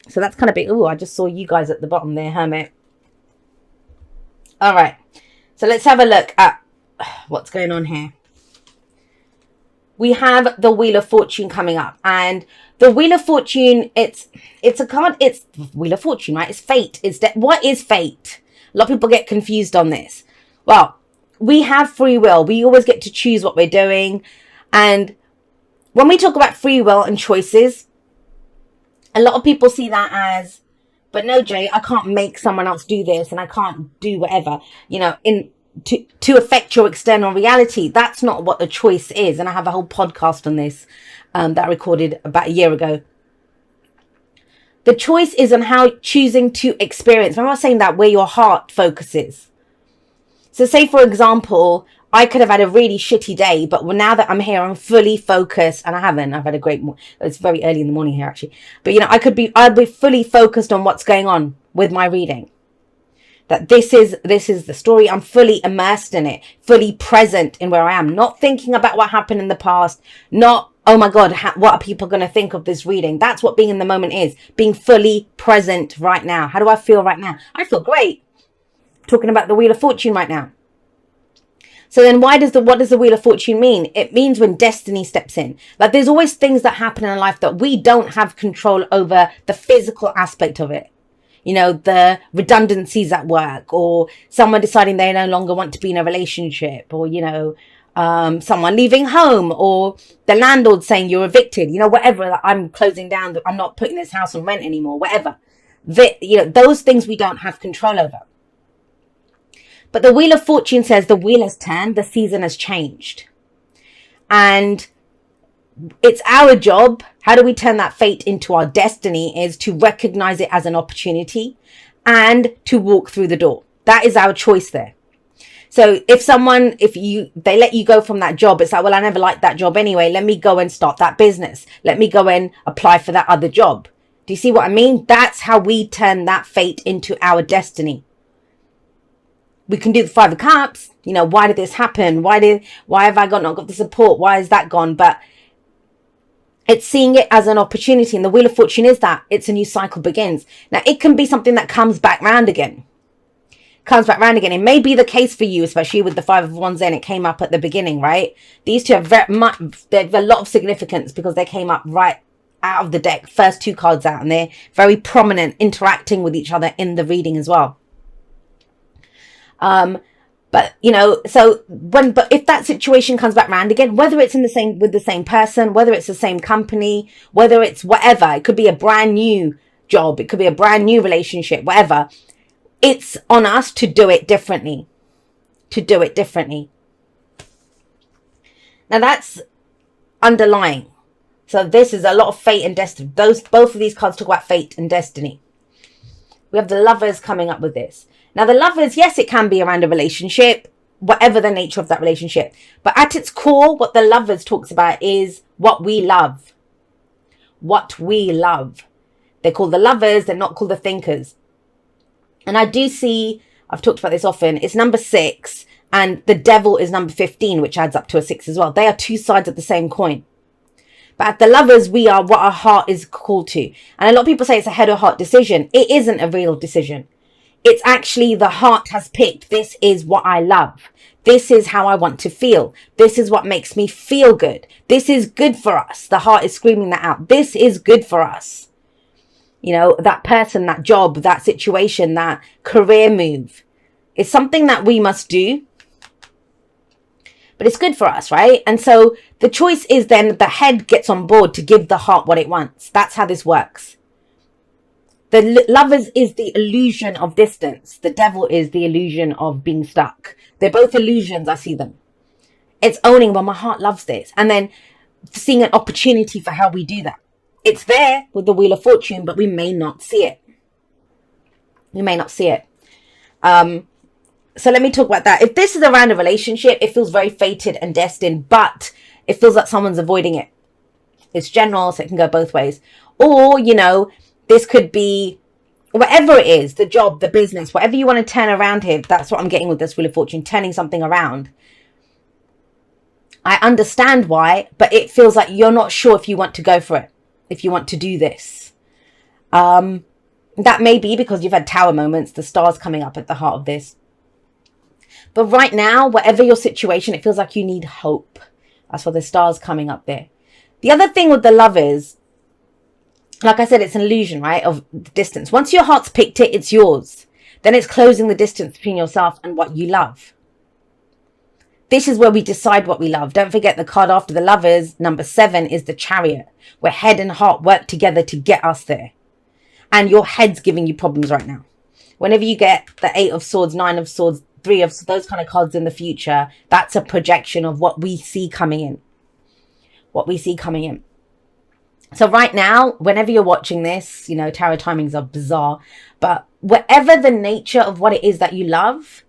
So that's kind of big. Oh, I just saw you guys at the bottom there, Hermit. All right. So let's have a look at what's going on here. We have the Wheel of Fortune coming up, and the Wheel of Fortune, it's a card. It's Wheel of Fortune, right? It's fate. What is fate? A lot of people get confused on this. Well, we have free will. We always get to choose what we're doing. And when we talk about free will and choices, a lot of people see that as, but no, Jay, I can't make someone else do this, and I can't do whatever, to affect your external reality. That's not what the choice is. And I have a whole podcast on this that I recorded about a year ago. The choice is on how choosing to experience. Remember I was saying that where your heart focuses. So say, for example, I could have had a really shitty day, but now that I'm here, I'm fully focused, and I've had a great, it's very early in the morning here actually, but I'd be fully focused on what's going on with my reading. That this is the story. I'm fully immersed in it, fully present in where I am, not thinking about what happened in the past, not, oh my God, what are people going to think of this reading? That's what being in the moment is, being fully present right now. How do I feel right now? I feel great. Talking about the Wheel of Fortune right now. So then what does the Wheel of Fortune mean? It means when destiny steps in. Like there's always things that happen in life that we don't have control over the physical aspect of it. The redundancies at work, or someone deciding they no longer want to be in a relationship, or, someone leaving home, or the landlord saying you're evicted, whatever, I'm closing down, I'm not putting this house on rent anymore, whatever. Those things we don't have control over. But the Wheel of Fortune says the wheel has turned, the season has changed. And it's our job. How do we turn that fate into our destiny? Is to recognize it as an opportunity and to walk through the door. That is our choice there. So if they let you go from that job, it's like, well, I never liked that job anyway. Let me go and start that business. Let me go and apply for that other job. Do you see what I mean? That's how we turn that fate into our destiny. We can do the Five of Cups. Why did this happen? Why have I not got the support? Why is that gone? But it's seeing it as an opportunity. And the Wheel of Fortune is that. It's a new cycle begins. Now, it can be something that comes back round again. It may be the case for you, especially with the Five of Wands and it came up at the beginning, right? These two have they have a lot of significance because they came up right out of the deck. First two cards out, and they're very prominent, interacting with each other in the reading as well. But if that situation comes back round again, whether it's with the same person, whether it's the same company, whether it's whatever, it could be a brand new job, it could be a brand new relationship, whatever. It's on us to do it differently. Now that's underlying. So this is a lot of fate and destiny. Both of these cards talk about fate and destiny. We have the Lovers coming up with this. Now, the Lovers, yes, it can be around a relationship, whatever the nature of that relationship. But at its core, what the Lovers talks about is what we love. What we love. They're called the Lovers. They're not called the Thinkers. And I do see, I've talked about this often, it's number 6. And the Devil is number 15, which adds up to a 6 as well. They are two sides of the same coin. But at the Lovers, we are what our heart is called to. And a lot of people say it's a head or heart decision. It isn't a real decision. It's actually the heart has picked, this is what I love. This is how I want to feel. This is what makes me feel good. This is good for us. The heart is screaming that out. This is good for us. That person, that job, that situation, that career move. It's something that we must do. But it's good for us, right? And so the choice is then the head gets on board to give the heart what it wants. That's how this works. The Lovers is the illusion of distance. The Devil is the illusion of being stuck. They're both illusions. I see them. It's owning, well, my heart loves this. And then seeing an opportunity for how we do that. It's there with the Wheel of Fortune, but we may not see it. So let me talk about that. If this is around a relationship, it feels very fated and destined, but it feels like someone's avoiding it. It's general, so it can go both ways. Or, this could be whatever it is, the job, the business, whatever you want to turn around here. That's what I'm getting with this Wheel of Fortune, turning something around. I understand why, but it feels like you're not sure if you want to go for it, if you want to do this. That may be because you've had tower moments, the stars coming up at the heart of this. But right now, whatever your situation, it feels like you need hope. That's why the stars coming up there. The other thing with the Lovers, like I said, it's an illusion, right, of the distance. Once your heart's picked it, it's yours. Then it's closing the distance between yourself and what you love. This is where we decide what we love. Don't forget the card after the Lovers, number 7, is the Chariot, where head and heart work together to get us there. And your head's giving you problems right now. Whenever you get the 8 of Swords, 9 of Swords, 3 of those kind of cards in the future, that's a projection of what we see coming in. What we see coming in. So right now, whenever you're watching this, you know, tarot timings are bizarre, but whatever the nature of what it is that you love,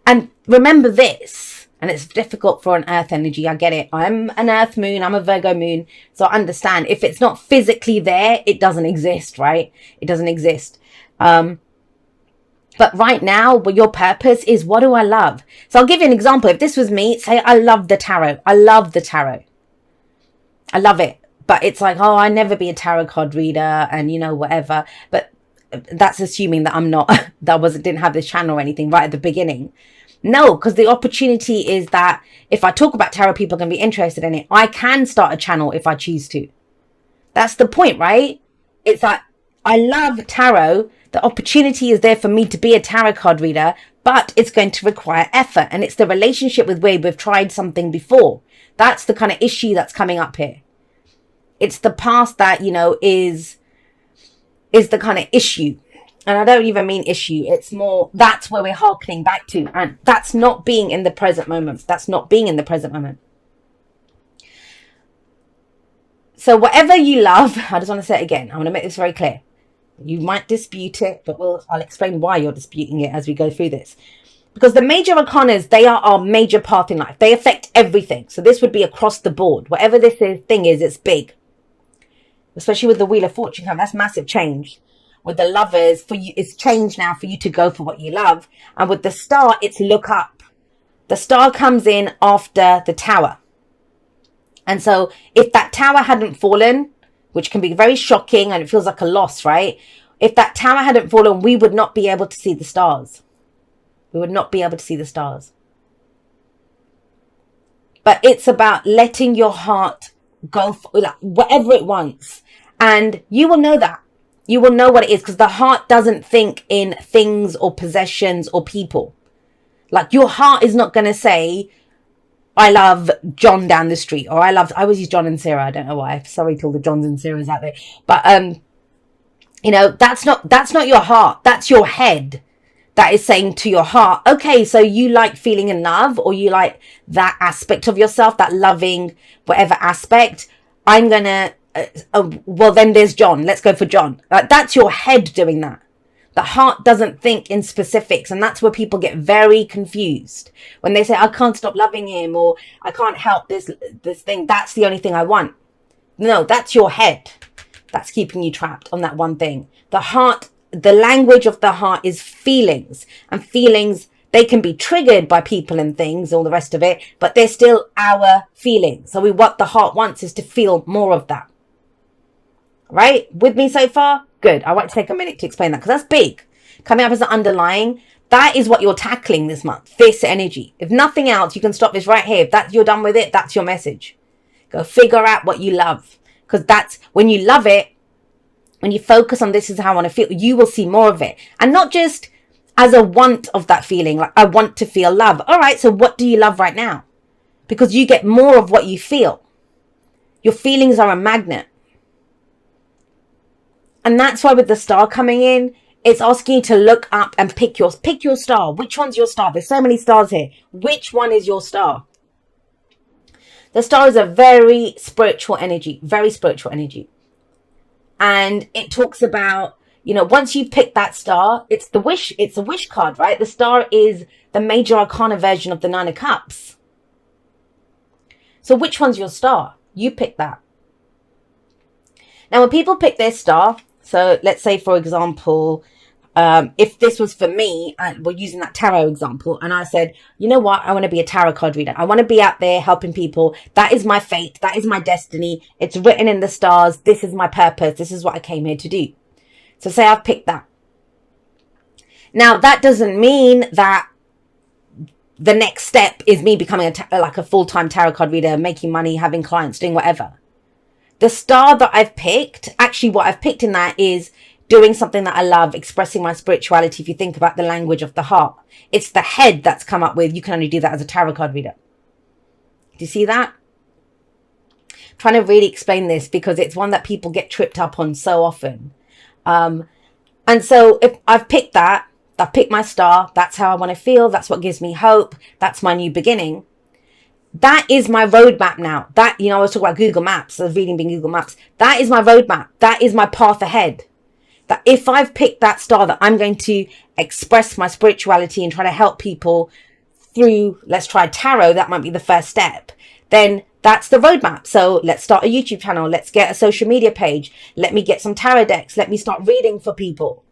and remember this, and it's difficult for an earth energy, I get it. I'm an earth moon, I'm a Virgo moon, so I understand. If it's not physically there, it doesn't exist, right? It doesn't exist. But right now, your purpose is, what do I love? So I'll give you an example. If this was me, say I love the tarot. I love the tarot. I love it. But it's like, oh, I never be a tarot card reader and, you know, whatever. But that's assuming that I'm not, didn't have this channel or anything right at the beginning. No, because the opportunity is that if I talk about tarot, people are going to be interested in it. I can start a channel if I choose to. That's the point, right? It's like, I love tarot. The opportunity is there for me to be a tarot card reader, but it's going to require effort. And it's the relationship with where we've tried something before. That's the kind of issue that's coming up here. It's the past that, you know, is the kind of issue. And I don't even mean issue. It's more, that's where we're hearkening back to. And that's not being in the present moment. That's not being in the present moment. So whatever you love, I just want to say it again. I want to make this very clear. You might dispute it, but I'll explain why you're disputing it as we go through this. Because the major arcanas, they are our major path in life. They affect everything. So this would be across the board. Whatever this thing is, it's big. Especially with the Wheel of Fortune, that's massive change. With the Lovers, for you, it's change now for you to go for what you love. And with the Star, it's look up. The Star comes in after the Tower. And so if that Tower hadn't fallen, which can be very shocking and it feels like a loss, right? If that Tower hadn't fallen, we would not be able to see the stars. We would not be able to see the stars. But it's about letting your heart go for like, whatever it wants. And you will know that. You will know what it is, because the heart doesn't think in things or possessions or people. Like, your heart is not going to say, I love John down the street, or I always use John and Sarah. I don't know why. Sorry to all the Johns and Sarahs out there. But, you know, that's not your heart. That's your head that is saying to your heart, okay, so you like feeling in love, or you like that aspect of yourself, that loving, whatever aspect. I'm going to, well, then there's John. Let's go for John. That's your head doing that. The heart doesn't think in specifics. And that's where people get very confused. When they say, I can't stop loving him, or I can't help this thing. That's the only thing I want. No, that's your head. That's keeping you trapped on that one thing. The heart, the language of the heart is feelings. And feelings, they can be triggered by people and things, all the rest of it. But they're still our feelings. So what the heart wants is to feel more of that. Right? With me so far? Good. I want to take a minute to explain that, because that's big. Coming up as an underlying, that is what you're tackling this month. This energy. If nothing else, you can stop this right here. If you're done with it, that's your message. Go figure out what you love. Because that's when you love it, when you focus on this is how I want to feel, you will see more of it. And not just as a want of that feeling. Like, I want to feel love. All right, so what do you love right now? Because you get more of what you feel. Your feelings are a magnet. And that's why with the Star coming in, it's asking you to look up and pick your star. Which one's your star? There's so many stars here. Which one is your star? The Star is a very spiritual energy. Very spiritual energy. And it talks about, you know, once you pick that star, it's a wish card, right? The Star is the major arcana version of the 9 of Cups. So which one's your star? You pick that. Now, when people pick their star, so let's say, for example, if this was for me, and we're using that tarot example, and I said, you know what, I want to be a tarot card reader. I want to be out there helping people. That is my fate. That is my destiny. It's written in the stars. This is my purpose. This is what I came here to do. So say I've picked that. Now, that doesn't mean that the next step is me becoming like a full-time tarot card reader, making money, having clients, doing whatever. The star that I've picked, actually what I've picked in that is doing something that I love, expressing my spirituality. If you think about the language of the heart, it's the head that's come up with, you can only do that as a tarot card reader. Do you see that? I'm trying to really explain this because it's one that people get tripped up on so often. And so if I've picked that, I've picked my star, that's how I want to feel, that's what gives me hope, that's my new beginning. That is my roadmap now. That, I was talking about Google Maps, the reading being Google Maps. That is my roadmap. That is my path ahead. That if I've picked that star that I'm going to express my spirituality and try to help people through, let's try tarot, that might be the first step, then that's the roadmap. So let's start a YouTube channel. Let's get a social media page. Let me get some tarot decks. Let me start reading for people.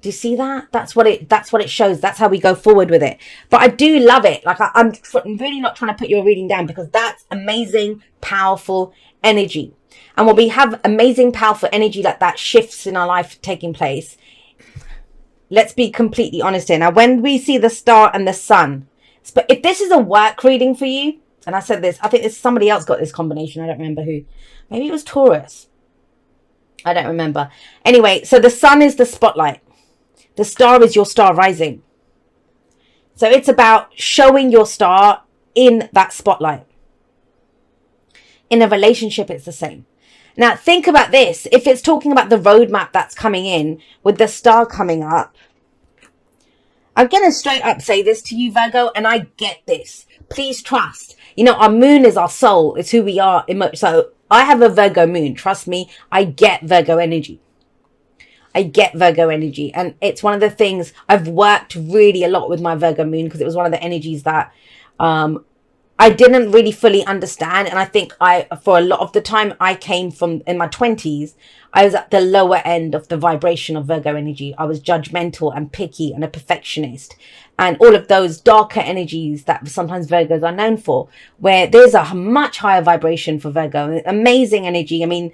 Do you see that? That's what it shows. That's how we go forward with it. But I do love it. Like I'm really not trying to put your reading down because that's amazing, powerful energy. And when we have amazing, powerful energy like that shifts in our life taking place, let's be completely honest here. Now, when we see the star and the sun, but if this is a work reading for you, and I said this, I think somebody else got this combination. I don't remember who. Maybe it was Taurus. I don't remember. Anyway, so the sun is the spotlight. The star is your star rising. So it's about showing your star in that spotlight. In a relationship, it's the same. Now, think about this. If it's talking about the roadmap that's coming in with the star coming up, I'm going to straight up say this to you, Virgo, and I get this. Please trust. Our moon is our soul. It's who we are. So I have a Virgo moon. Trust me, I get Virgo energy. And it's one of the things I've worked really a lot with my Virgo moon because it was one of the energies that I didn't really fully understand. And I think for a lot of the time I came from in my 20s, I was at the lower end of the vibration of Virgo energy. I was judgmental and picky and a perfectionist and all of those darker energies that sometimes Virgos are known for, where there's a much higher vibration for Virgo, amazing energy. I mean,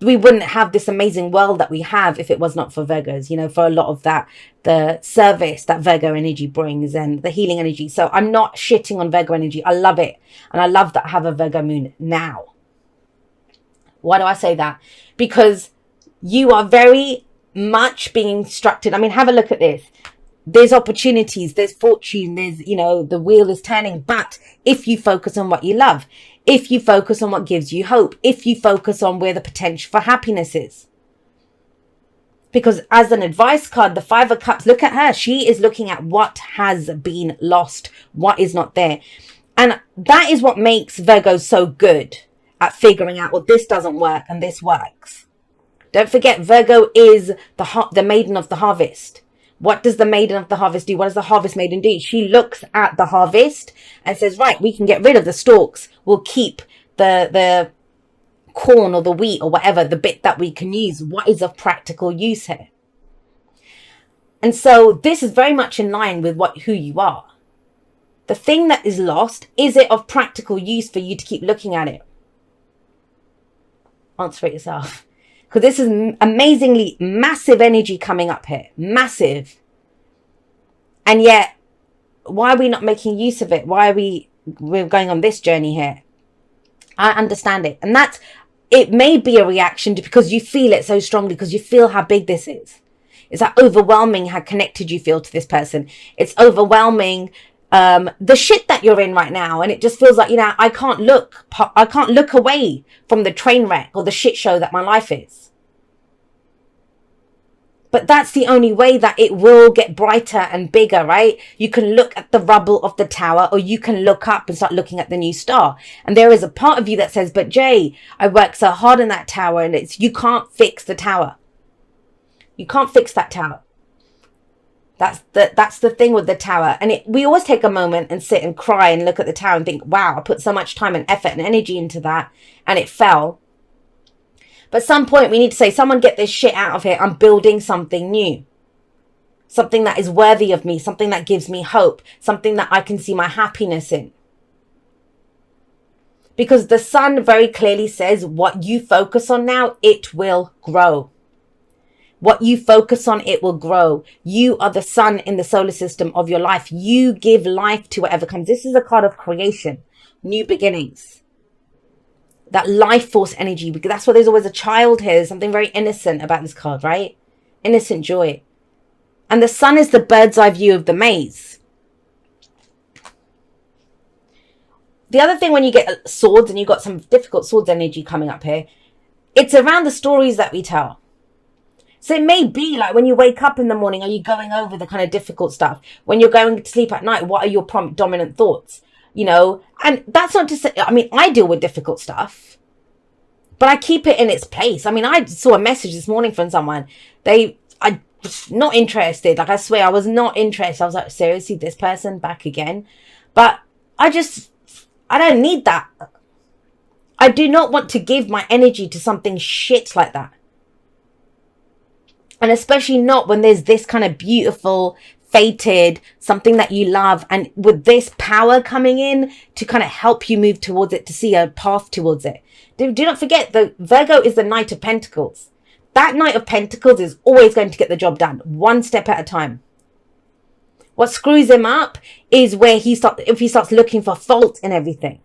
we wouldn't have this amazing world that we have if it was not for Virgos, for a lot of that, the service that Virgo energy brings and the healing energy. So I'm not shitting on Virgo energy. I love it. And I love that I have a Virgo moon now. Why do I say that? Because you are very much being instructed. I mean, have a look at this. There's opportunities, there's fortune, there's, the wheel is turning. But if you focus on what you love, if you focus on what gives you hope, if you focus on where the potential for happiness is. Because as an advice card, the Five of Cups, look at her. She is looking at what has been lost, what is not there. And that is what makes Virgo so good at figuring out, well, this doesn't work and this works. Don't forget, Virgo is the maiden of the harvest. What does the maiden of the harvest do? What does the harvest maiden do? She looks at the harvest and says, right, we can get rid of the stalks. We'll keep the corn or the wheat or whatever, the bit that we can use. What is of practical use here? And so this is very much in line with who you are. The thing that is lost, is it of practical use for you to keep looking at it? Answer it yourself. Because this is amazingly massive energy coming up here. Massive. And yet, why are we not making use of it? Why are we're going on this journey here? I understand it. And it may be a reaction to because you feel it so strongly, because you feel how big this is. It's that overwhelming how connected you feel to this person. It's overwhelming the shit that you're in right now, and it just feels like I can't look away from the train wreck or the shit show that my life is. But that's the only way that it will get brighter and bigger, right? You can look at the rubble of the tower, or you can look up and start looking at the new star. And there is a part of you that says, but Jay, I worked so hard in that tower, and you can't fix the tower. You can't fix that tower. That's the thing with the tower. And we always take a moment and sit and cry and look at the tower and think, wow, I put so much time and effort and energy into that and it fell. But at some point we need to say, someone get this shit out of here. I'm building something new. Something that is worthy of me. Something that gives me hope. Something that I can see my happiness in. Because the sun very clearly says what you focus on now, it will grow. What you focus on, it will grow. You are the sun in the solar system of your life. You give life to whatever comes. This is a card of creation, new beginnings, that life force energy, because that's why there's always a child here. There's something very innocent about this card, right? Innocent joy. And the sun is the bird's eye view of the maze. The other thing, when you get swords and you've got some difficult swords energy coming up here, it's around the stories that we tell. So it may be like when you wake up in the morning, are you going over the kind of difficult stuff? When you're going to sleep at night, what are your dominant thoughts? You know, and that's not to say, I mean, I deal with difficult stuff, but I keep it in its place. I mean, I saw a message this morning from someone. I was not interested. Like, I swear I was not interested. I was like, seriously, this person back again? But I don't need that. I do not want to give my energy to something shit like that. And especially not when there's this kind of beautiful, fated, something that you love. And with this power coming in to kind of help you move towards it, to see a path towards it. Do not forget, the Virgo is the Knight of Pentacles. That Knight of Pentacles is always going to get the job done, one step at a time. What screws him up is where if he starts looking for fault in everything.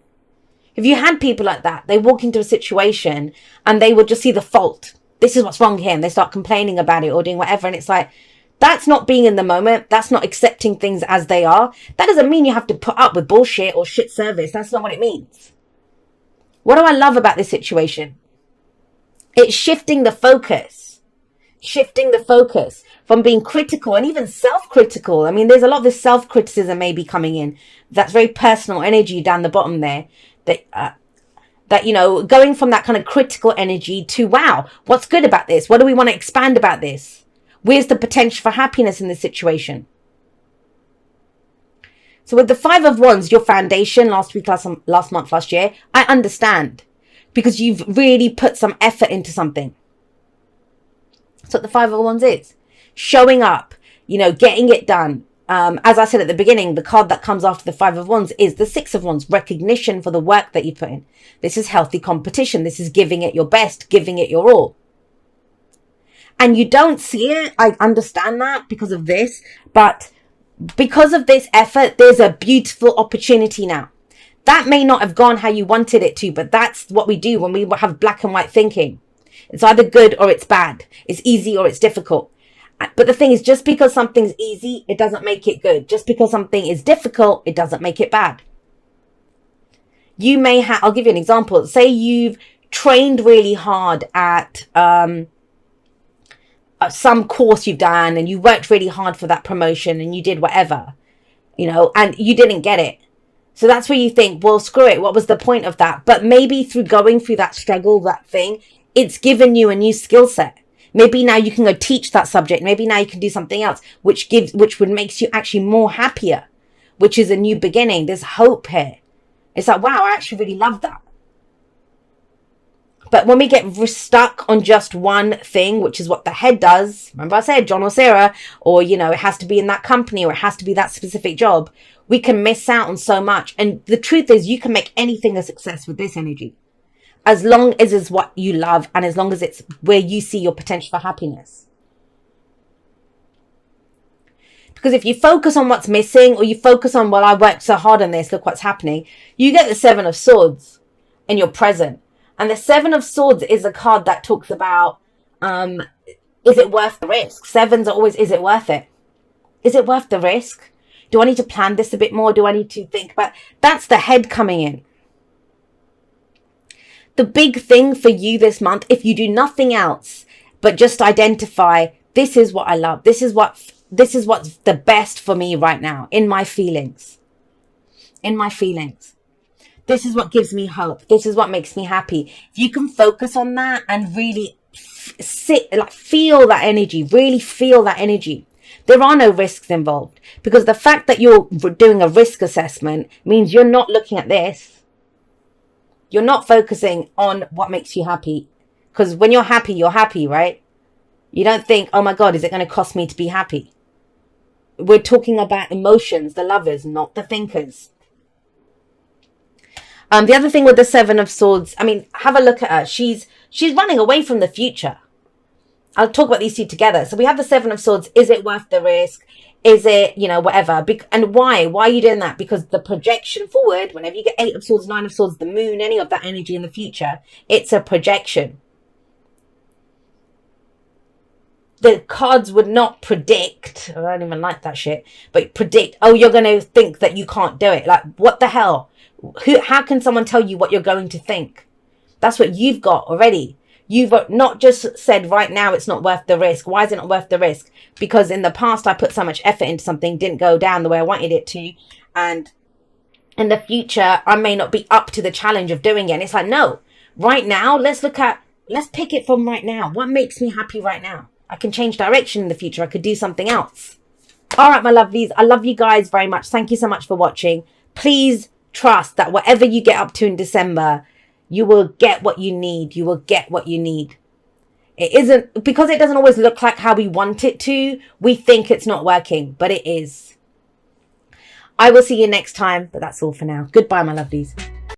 If you had people like that, they walk into a situation and they would just see the fault. This is what's wrong here. And they start complaining about it or doing whatever. And it's like, that's not being in the moment. That's not accepting things as they are. That doesn't mean you have to put up with bullshit or shit service. That's not what it means. What do I love about this situation? It's shifting the focus. Shifting the focus from being critical and even self-critical. I mean, there's a lot of this self-criticism maybe coming in. That's very personal energy down the bottom there. That, you know, going from that kind of critical energy to, wow, what's good about this? What do we want to expand about this? Where's the potential for happiness in this situation? So with the Five of Wands, your foundation last month, last year, I understand, because you've really put some effort into something. That's what the Five of Wands is. Showing up, you know, getting it done. As I said at the beginning, the card that comes after the Five of Wands is the Six of Wands, recognition for the work that you put in. This is healthy competition. This is giving it your best, giving it your all. And you don't see it. I understand that because of this, but because of this effort, there's a beautiful opportunity now. That may not have gone how you wanted it to, but that's what we do when we have black and white thinking. It's either good or it's bad. It's easy or it's difficult. But the thing is, just because something's easy, it doesn't make it good. Just because something is difficult, it doesn't make it bad. You may have, I'll give you an example. Say you've trained really hard at some course you've done, and you worked really hard for that promotion and you did whatever, you know, and you didn't get it. So that's where you think, well, screw it. What was the point of that? But maybe through going through that struggle, that thing, it's given you a new skill set. Maybe now you can go teach that subject. Maybe now you can do something else, which would makes you actually more happier, which is a new beginning. There's hope here. It's like, wow, I actually really love that. But when we get stuck on just one thing, which is what the head does, remember I said John or Sarah, or, you know, it has to be in that company or it has to be that specific job, we can miss out on so much. And the truth is, you can make anything a success with this energy, as long as it's what you love and as long as it's where you see your potential for happiness. Because if you focus on what's missing, or you focus on, well, I worked so hard on this, look what's happening, you get the Seven of Swords in your present. And the Seven of Swords is a card that talks about, is it worth the risk? Sevens are always, is it worth it? Is it worth the risk? Do I need to plan this a bit more? Do I need to think about, that's the head coming in. The big thing for you this month, if you do nothing else, but just identify, this is what I love. This is what's the best for me right now in my feelings. In my feelings. This is what gives me hope. This is what makes me happy. If you can focus on that and really feel that energy, really feel that energy. There are no risks involved, because the fact that you're doing a risk assessment means you're not looking at this. You're not focusing on what makes you happy, because when you're happy, right? You don't think, oh my God, is it going to cost me to be happy? We're talking about emotions, the lovers, not the thinkers. The other thing with the Seven of Swords, I mean, have a look at her. She's running away from the future. I'll talk about these two together. So we have the Seven of Swords. Is it worth the risk? Is it, you know, whatever? And why? Why are you doing that? Because the projection forward, whenever you get Eight of Swords, Nine of Swords, the moon, any of that energy in the future, it's a projection. The cards would not predict, I don't even like that shit, but predict, oh, you're going to think that you can't do it. Like, what the hell? How can someone tell you what you're going to think? That's what you've got already. You've not just said right now it's not worth the risk. Why is it not worth the risk? Because in the past I put so much effort into something, didn't go down the way I wanted it to. And in the future, I may not be up to the challenge of doing it. And it's like, no, right now, let's pick it from right now. What makes me happy right now? I can change direction in the future. I could do something else. All right, my lovelies. I love you guys very much. Thank you so much for watching. Please trust that whatever you get up to in December, you will get what you need. You will get what you need. It isn't, because it doesn't always look like how we want it to, we think it's not working, but it is. I will see you next time, but that's all for now. Goodbye, my lovelies.